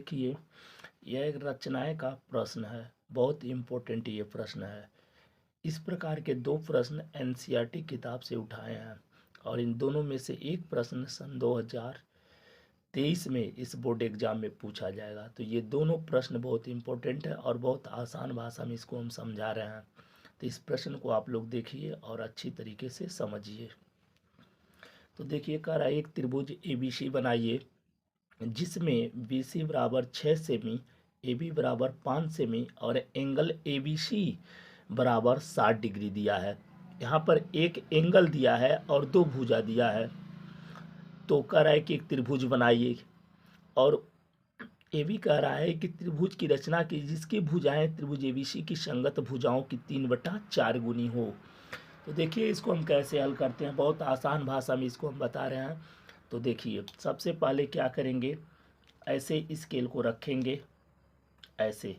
देखिए, यह एक रचनाएं का प्रश्न है, बहुत इम्पोर्टेंट ये प्रश्न है। इस प्रकार के दो प्रश्न एनसीईआरटी किताब से उठाए हैं और इन दोनों में से एक प्रश्न सन 2023 में इस बोर्ड एग्जाम में पूछा जाएगा। तो ये दोनों प्रश्न बहुत इम्पोर्टेंट है और बहुत आसान भाषा में इसको हम समझा रहे हैं। तो इस प्रश्न को आप लोग देखिए और अच्छी तरीके से समझिए। तो देखिए, कह रहा है एक त्रिभुज एबीसी बनाइए जिसमें BC बराबर 6 सेमी, AB बराबर 5 सेमी और एंगल ABC बराबर 60 डिग्री दिया है। यहाँ पर एक एंगल दिया है और दो भुजा दिया है। तो कह रहा है कि एक त्रिभुज बनाइए और ये भी कह रहा है कि त्रिभुज की रचना की जिसकी भुजाएं त्रिभुज ABC की संगत भुजाओं की 3/4 गुनी हो। तो देखिए, इसको हम कैसे हल करते हैं, बहुत आसान भाषा में इसको हम बता रहे हैं। तो देखिए, सबसे पहले क्या करेंगे, ऐसे स्केल को रखेंगे ऐसे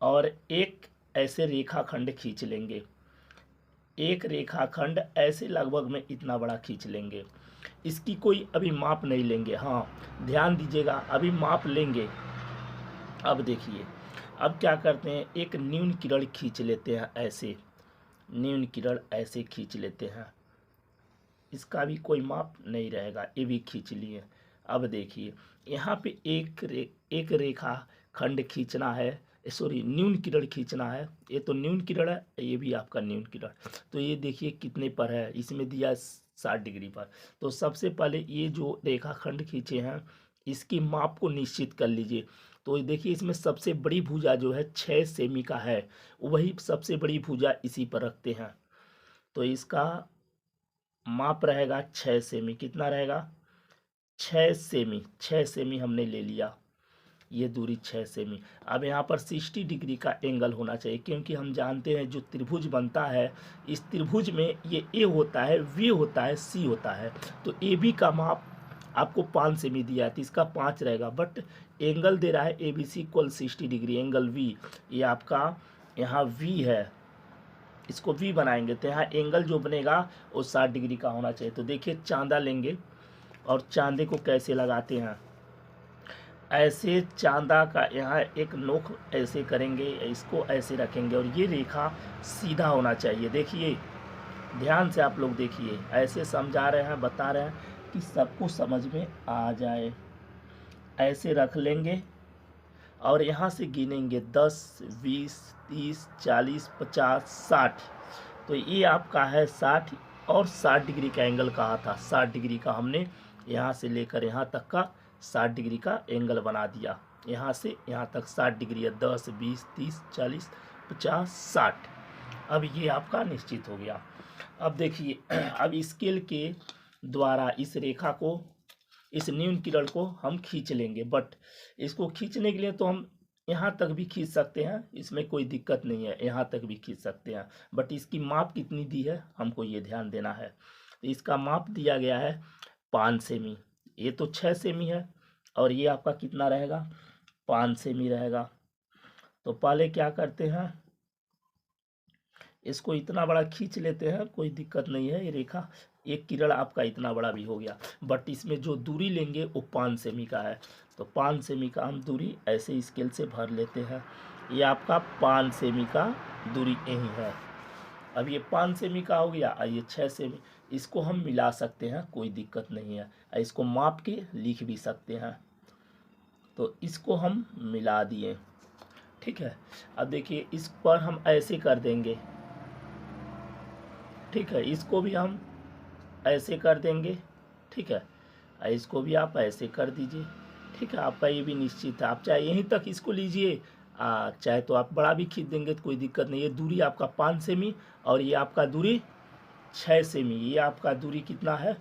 और एक ऐसे रेखाखंड खींच लेंगे। एक रेखाखंड ऐसे लगभग में इतना बड़ा खींच लेंगे। इसकी कोई अभी माप नहीं लेंगे। हाँ, ध्यान दीजिएगा, अभी माप लेंगे। अब देखिए, अब क्या करते हैं, एक न्यून किरण खींच लेते हैं ऐसे, न्यून किरण ऐसे खींच लेते हैं। इसका भी कोई माप नहीं रहेगा, ये भी खींच लिए। अब देखिए, यहाँ पे एक रेखा खंड खींचना है, सॉरी न्यून किरण खींचना है। ये तो न्यून किरण है, ये भी आपका न्यून किरण। तो ये देखिए कितने पर है, इसमें दिया 60 डिग्री पर। तो सबसे पहले ये जो रेखा खंड खींचे हैं इसकी माप को निश्चित कर लीजिए। तो देखिए, इसमें सबसे बड़ी भुजा जो है 6 सेमी का है, वही सबसे बड़ी भुजा इसी पर रखते हैं। तो इसका माप रहेगा 6 सेमी। कितना रहेगा, 6 सेमी। 6 सेमी हमने ले लिया, ये दूरी 6 सेमी। अब यहाँ पर 60 डिग्री का एंगल होना चाहिए, क्योंकि हम जानते हैं जो त्रिभुज बनता है इस त्रिभुज में ये ए होता है, वी होता है, सी होता है। तो ए बी का माप आपको 5 सेमी दिया है तो इसका 5 रहेगा, बट एंगल दे रहा है A B C equal 60 degree, angle V. ये आपका यहाँ वी है, इसको वी बनाएंगे तो यहाँ एंगल जो बनेगा वो 60 डिग्री का होना चाहिए। तो देखिए, चांदा लेंगे और चांदे को कैसे लगाते हैं, ऐसे चांदा का यहाँ एक नोक ऐसे करेंगे, इसको ऐसे रखेंगे और ये रेखा सीधा होना चाहिए। देखिए, ध्यान से आप लोग देखिए, ऐसे समझा रहे हैं, बता रहे हैं कि सबको समझ में आ जाए। ऐसे रख लेंगे और यहाँ से गिनेंगे 10, 20, 30, 40, 50, 60। तो ये आपका है 60 और 60 डिग्री का एंगल कहा था। 60 डिग्री का हमने यहाँ से लेकर यहाँ तक का 60 डिग्री का एंगल बना दिया। यहाँ से यहाँ तक 60 डिग्री है, 10, 20, 30, 40, 50, 60। अब ये आपका निश्चित हो गया। अब देखिए, अब स्केल के द्वारा इस रेखा को, इस न्यून किरण को हम खींच लेंगे। बट इसको खींचने के लिए तो हम यहाँ तक भी खींच सकते हैं, इसमें कोई दिक्कत नहीं है, यहाँ तक भी खींच सकते हैं। बट इसकी माप कितनी दी है हमको ये ध्यान देना है। तो इसका माप दिया गया है 5 सेमी। ये तो 6 सेमी है और ये आपका कितना रहेगा, 5 सेमी रहेगा। तो पहले क्या करते हैं, इसको इतना बड़ा खींच लेते हैं, कोई दिक्कत नहीं है। ये रेखा, एक किरण आपका इतना बड़ा भी हो गया, बट इसमें जो दूरी लेंगे वो 5 सेमी का है। तो 5 सेमी का हम दूरी ऐसे स्केल से भर लेते हैं। ये आपका 5 सेमी का दूरी यही है। अब ये 5 सेमी का हो गया और ये 6 सेमी, इसको हम मिला सकते हैं, कोई दिक्कत नहीं है। इसको माप के लिख भी सकते हैं। तो इसको हम मिला दिए, ठीक है। अब देखिए, इस पर हम ऐसे कर देंगे, ठीक है। इसको भी हम ऐसे कर देंगे, ठीक है। इसको भी आप ऐसे कर दीजिए, ठीक है। आपका ये भी निश्चित है, आप चाहे यहीं तक इसको लीजिए, चाहे तो आप बड़ा भी खींच देंगे तो कोई दिक्कत नहीं है। दूरी आपका 5 सेमी और ये आपका दूरी 6 सेमी। ये आपका दूरी कितना है,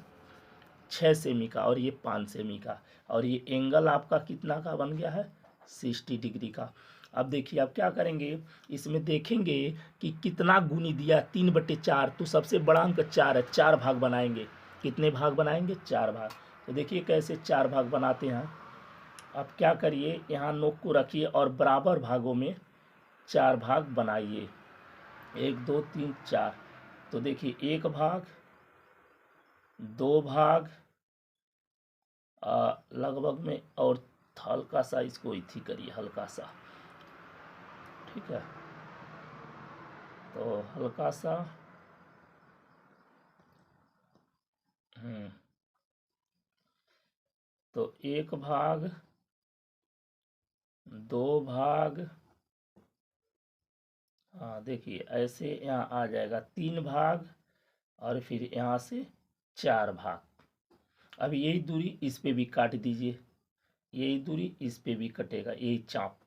6 सेमी का और ये 5 सेमी का। और ये एंगल आपका कितना का बन गया है, 60 डिग्री का। अब देखिए, आप क्या करेंगे, इसमें देखेंगे कि कितना गुनी दिया, 3/4। तो सबसे बड़ा अंक 4 है, 4 भाग बनाएंगे। कितने भाग बनाएंगे, 4 भाग। तो देखिए कैसे 4 भाग बनाते हैं। आप क्या करिए, यहाँ नोक को रखिए और बराबर भागों में 4 भाग बनाइए, 1, 2, 3, 4। तो देखिए, 1 भाग, 2 भाग लगभग में, और हल्का सा इसको इथी करिए, हल्का सा, ठीक है। तो हल्का सा तो 1/2, 2/2, हाँ देखिए ऐसे यहाँ आ जाएगा 3/2 और फिर यहाँ से 4/2। अब यही दूरी इस पे भी काट दीजिए, यही दूरी इस पे भी कटेगा, यही चाप,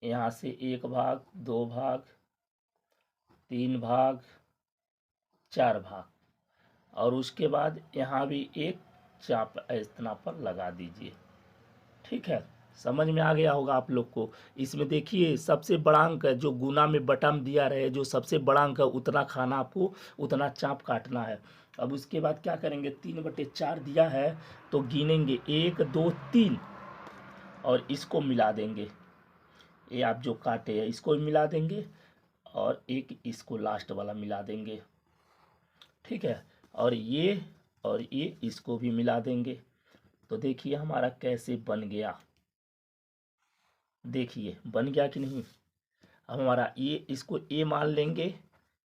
यहाँ से 1/2, 2/2, 3/2, 4/2 और उसके बाद यहाँ भी एक चाप इतना पर लगा दीजिए, ठीक है। समझ में आ गया होगा आप लोग को। इसमें देखिए सबसे बड़ा अंक है जो गुना में बटन दिया रहे, जो सबसे बड़ा अंक है उतना खाना आपको, उतना चाप काटना है। अब उसके बाद क्या करेंगे, 3/4 दिया है तो गिनेंगे 1 2 3 और इसको मिला देंगे, ये आप जो काटे हैं इसको मिला देंगे और एक इसको लास्ट वाला मिला देंगे, ठीक है। और ये इसको भी मिला देंगे। तो देखिए हमारा कैसे बन गया, देखिए बन गया कि नहीं। अब हमारा ये, इसको ए मान लेंगे,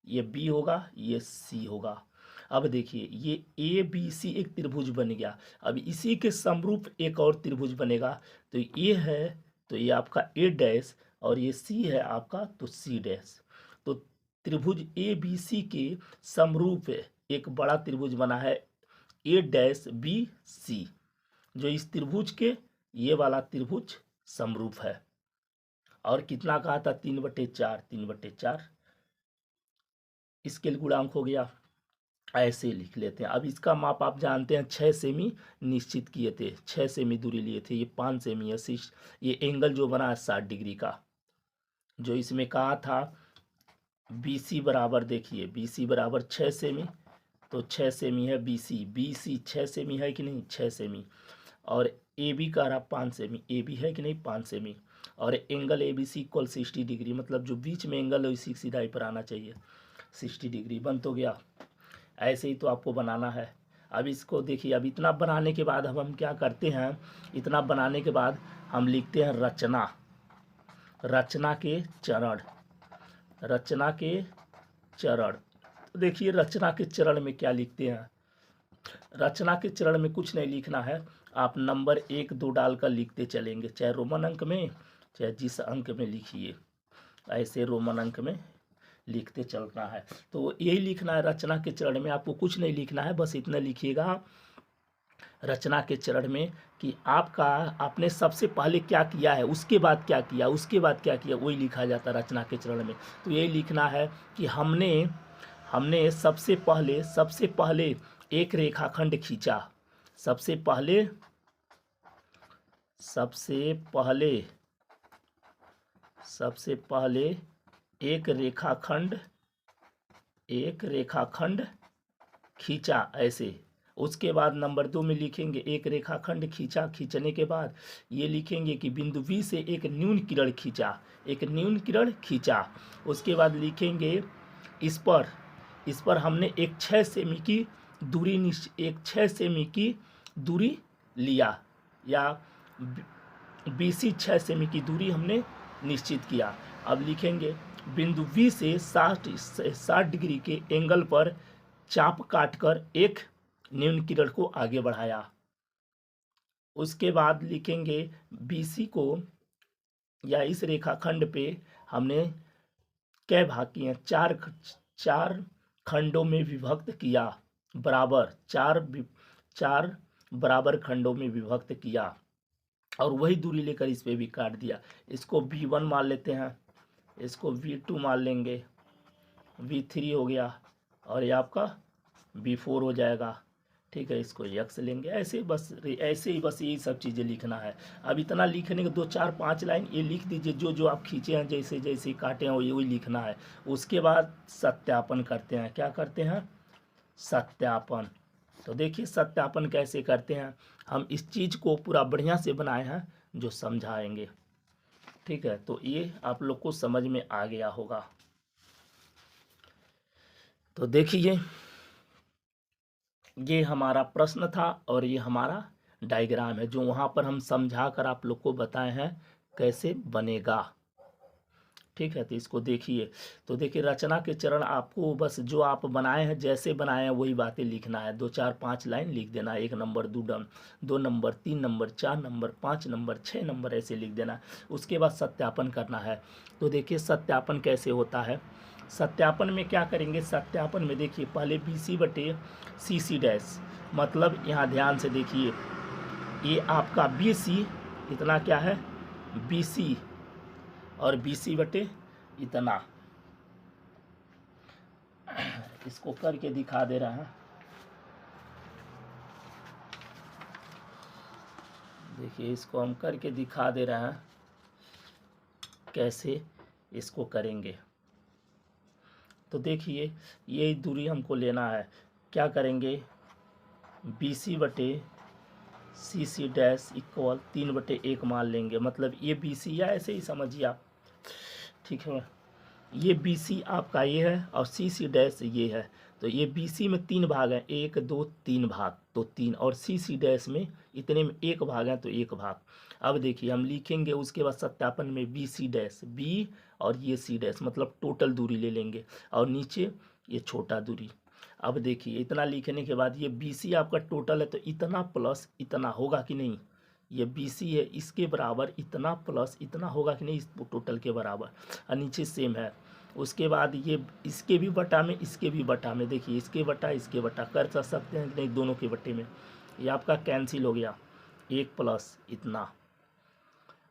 ये बी होगा, ये सी होगा। अब देखिए ये ए बी सी एक त्रिभुज बन गया। अब इसी के समरूप एक और त्रिभुज बनेगा, तो ये है तो ये आपका ए डैश और ये सी है आपका तो सी डैश। तो त्रिभुज ए बी सी के समरूप एक बड़ा त्रिभुज बना है ए डैश बी सी, जो इस त्रिभुज के ये वाला त्रिभुज समरूप है। और कितना कहा था, 3/4, 3/4 इसके गुणांक हो गया। ऐसे लिख लेते हैं। अब इसका माप आप जानते हैं 6 सेमी निश्चित किए थे, 6 सेमी दूरी लिए थे, ये 5 सेमी है। ये एंगल जो बना है 60 डिग्री का, जो इसमें कहा था BC बराबर, देखिए BC बराबर 6 सेमी, तो 6 सेमी है BC, BC 6 सेमी है कि नहीं, 6 सेमी। और AB का रहा 5 सेमी, AB है कि नहीं 5 सेमी। और एंगल ABC इक्वल 60 डिग्री, मतलब जो बीच में एंगल है उसी सीधाई पर आना चाहिए, 60 डिग्री बन तो गया। ऐसे ही तो आपको बनाना है। अब इसको देखिए, अब इतना बनाने के बाद अब हम क्या करते हैं, इतना बनाने के बाद हम लिखते हैं रचना, रचना के चरण, रचना के चरण। तो देखिए रचना के चरण में क्या लिखते हैं, रचना के चरण में कुछ नहीं लिखना है, आप नंबर 1 2 डालकर लिखते चलेंगे, चाहे रोमन अंक में चाहे जिस अंक में लिखिए, ऐसे रोमन अंक में लिखते चलना है। तो यही लिखना है रचना के चरण में, आपको कुछ नहीं लिखना है, बस इतना लिखिएगा रचना के चरण में कि आपका, आपने सबसे पहले क्या किया है, उसके बाद क्या किया, उसके बाद क्या किया, वही लिखा जाता है रचना के चरण में। तो यही लिखना है कि हमने हमने सबसे पहले एक रेखाखंड खींचा, सबसे पहले सबसे पहले सबसे पहले एक रेखाखंड खींचा ऐसे। उसके बाद नंबर 2 में लिखेंगे एक रेखाखंड खींचा, खींचने के बाद ये लिखेंगे कि बिंदु बी से एक न्यून किरण खींचा, एक न्यून किरण खींचा। उसके बाद लिखेंगे इस पर हमने एक 6 सेमी की दूरी एक 6 सेमी की दूरी लिया, या BC 6 सेमी की दूरी हमने निश्चित किया। अब लिखेंगे बिंदु बी से 60 डिग्री के एंगल पर चाप काटकर एक न्यून किरण को आगे बढ़ाया। उसके बाद लिखेंगे BC को, या इस रेखाखंड पे हमने कै भाग किए, चार खंडों में विभक्त किया, बराबर चार बराबर खंडों में विभक्त किया और वही दूरी लेकर इस पे भी काट दिया। इसको V1 मान लेते हैं, इसको V2 मान लेंगे, V3 हो गया और ये आपका V4 हो जाएगा, ठीक है। इसको यक्स लेंगे, ऐसे ही बस यही सब चीज़ें लिखना है। अब इतना लिखने के 2 4 5 लाइन ये लिख दीजिए, जो जो आप खींचे हैं, जैसे जैसे काटे हैं वही लिखना है। उसके बाद सत्यापन करते हैं, क्या करते हैं, सत्यापन। तो देखिए सत्यापन कैसे करते हैं, हम इस चीज़ को पूरा बढ़िया से बनाए हैं जो समझाएंगे, ठीक है। तो ये आप लोग को समझ में आ गया होगा। तो देखिए ये हमारा प्रश्न था और ये हमारा डायग्राम है जो वहाँ पर हम समझा कर आप लोग को बताए हैं कैसे बनेगा। ठीक है, तो इसको देखिए। तो देखिए रचना के चरण आपको बस जो आप बनाए हैं जैसे बनाए हैं वही बातें लिखना है, 2 4 5 लाइन लिख देना है। 1 number, 2 number, 3 number, 4 number, 5 number, 6 number ऐसे लिख देना है। उसके बाद सत्यापन करना है। तो देखिए सत्यापन कैसे होता है। सत्यापन में क्या करेंगे, सत्यापन में देखिए पहले BC/CC डैश, मतलब यहाँ ध्यान से देखिए ये आपका BC इतना क्या है, BC और BC/ इतना, इसको करके दिखा दे रहा है। देखिए इसको हम करके दिखा दे रहे हैं कैसे इसको करेंगे। तो देखिए ये दूरी हमको लेना है, क्या करेंगे, BC/CC डैश इक्वल 3/1 मान लेंगे, मतलब ये BC है, ऐसे ही समझिए आप। ठीक है, ये BC आपका ये है और CC डैश ये है। तो ये BC में 3 भाग हैं, 1 2 3 भाग, तो 3, और CC डैश में इतने में 1 भाग है तो 1 भाग। अब देखिए हम लिखेंगे उसके बाद सत्यापन में BC डैश, B और ये C डैश, मतलब टोटल दूरी ले लेंगे और नीचे ये छोटा दूरी। अब देखिए इतना लिखने के बाद ये BC आपका टोटल है तो इतना प्लस इतना होगा कि नहीं, ये BC है इसके बराबर इतना प्लस इतना होगा कि नहीं, इस टोटल के बराबर, और नीचे सेम है। उसके बाद ये इसके भी बटा में इसके भी बटा में, देखिए इसके बटा कर सकते हैं कि नहीं, दोनों के बटे में, ये आपका कैंसिल हो गया, 1 प्लस इतना।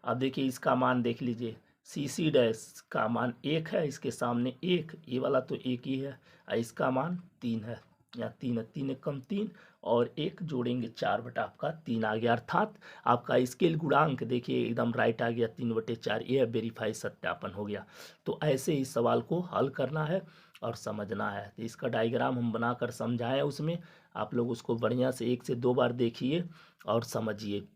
अब देखिए इसका मान देख लीजिए, CC डैश का मान 1 है, इसके सामने 1, ये वाला तो 1 ही है, और इसका मान 3 है, यहाँ 3 है, 3 कम 3 और 1 जोड़ेंगे 4/3 आ गया, अर्थात आपका स्केल गुणांक देखिए एकदम राइट आ गया, 3/4, ये वेरीफाई सत्यापन हो गया। तो ऐसे ही सवाल को हल करना है और समझना है। तो इसका डायग्राम हम बनाकर समझाएं, उसमें आप लोग उसको बढ़िया से 1 से 2 बार देखिए और समझिए।